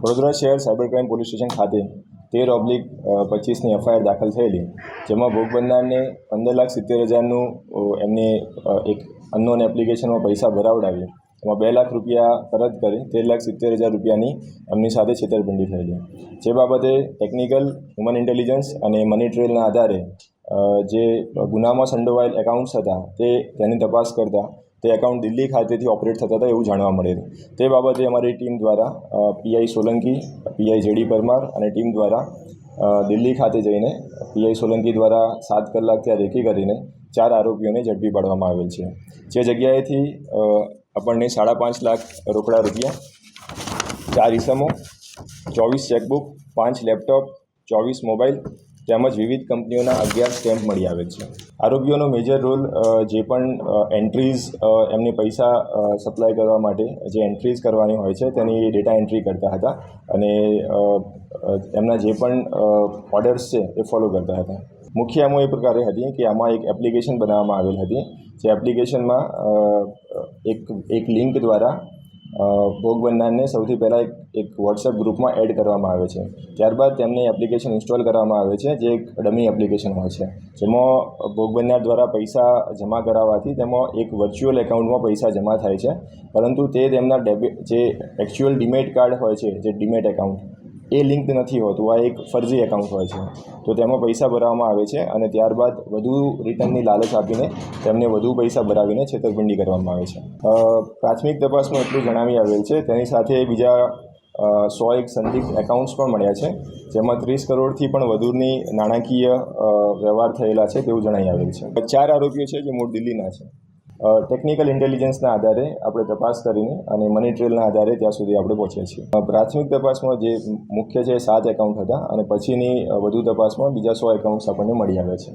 વડોદરા શહેર cyber crime police station ખાતે 13/25ની FIR દાખલ થયેલી, જેમાં ભોગ બનનારને 15,70,000નું એમને એક અનનોન એપ્લિકેશનમાં પૈસા ભરાવડાવી એમાં 2 લાખ રૂપિયા પરત કરી 13,70,000 રૂપિયાની એમની સાથે છેતરપિંડી થયેલી. જે બાબતે ટેકનિકલ, હ્યુમન ઇન્ટેલિજન્સ અને મની ટ્રેલના આધારે જે ગુનામાં સંડોવાયેલ એકાઉન્ટ્સ હતા તેની તપાસ કરતા તે એકાઉન્ટ દિલ્હી ખાતેથી ઓપરેટ થતા હતા એવું જાણવા મળેલું. તે બાબતે અમારી ટીમ દ્વારા PI Solanki, PI JD Parmar અને ટીમ દ્વારા દિલ્હી ખાતે જઈને પીઆઈ સોલંકી દ્વારા 7 કલાક ત્યાં રેકી કરીને 4 આરોપીઓને ઝડપી પાડવામાં આવેલ છે. જે જગ્યાએથી આપણને 5.5 લાખ રોકડા રૂપિયા, 4 ઇસમો, 24 ચેકબુક, 5 લેપટોપ, 24 મોબાઈલ તેમજ વિવિધ કંપનીઓના 11 સ્ટેમ્પ મળી આવેલ છે. આરોપીઓનો મેજર રોલ જે પણ એન્ટ્રીઝ એમને પૈસા સપ્લાય કરવા માટે જે એન્ટ્રીઝ કરવાની હોય છે તેની ડેટા એન્ટ્રી કરતા હતા અને એમના જે પણ ઓર્ડર્સ છે એ ફોલો કરતા હતા. મુખ્ય એમો એ પ્રકારે હતી કે આમાં એક એપ્લિકેશન બનાવવામાં આવેલ હતી. જે એપ્લિકેશનમાં એક લિંક દ્વારા ભોગ બનનારને સૌથી પહેલાં એક વોટ્સએપ ગ્રુપમાં એડ કરવામાં આવે છે. ત્યારબાદ તેમને એપ્લિકેશન ઇન્સ્ટોલ કરવામાં આવે છે, જે એક ડમી એપ્લિકેશન હોય છે, જેમાં ભોગ બનનાર દ્વારા પૈસા જમા કરાવવાથી તેમાં એક વર્ચ્યુઅલ એકાઉન્ટમાં પૈસા જમા થાય છે, પરંતુ તે તેમના જે એકચ્યુઅલ ડીમેટ કાર્ડ હોય છે, જે ડીમેટ એકાઉન્ટ એ લિંક નથી હોતું. આ એક ફરજી એકાઉન્ટ હોય છે. તો તેમાં પૈસા ભરવામાં આવે છે અને ત્યારબાદ વધુ રિટર્નની લાલચ આપીને તેમને વધુ પૈસા ભરાવીને છેતરપિંડી કરવામાં આવે છે. પ્રાથમિક તપાસમાં એટલું જણાવી આવેલ છે. તેની સાથે બીજા 101 સંદિગ્ધ એકાઉન્ટ્સ પણ મળ્યા છે, જેમાં 30 કરોડથી પણ વધુની નાણાકીય વ્યવહાર થયેલા છે તેવું જણાવી આવેલ છે. 4 આરોપીઓ છે જે મૂળ દિલ્હીના છે. ટેકનિકલ ઇન્ટેલિજન્સના આધારે આપણે તપાસ કરીને અને મની ટ્રેલના આધારે ત્યાં સુધી આપણે પહોંચ્યા છીએ. પ્રાથમિક તપાસમાં જે મુખ્ય છે 7 એકાઉન્ટ હતા અને પછીની વધુ તપાસમાં બીજા 100 એકાઉન્ટ્સ આપણને મળી આવ્યા છે.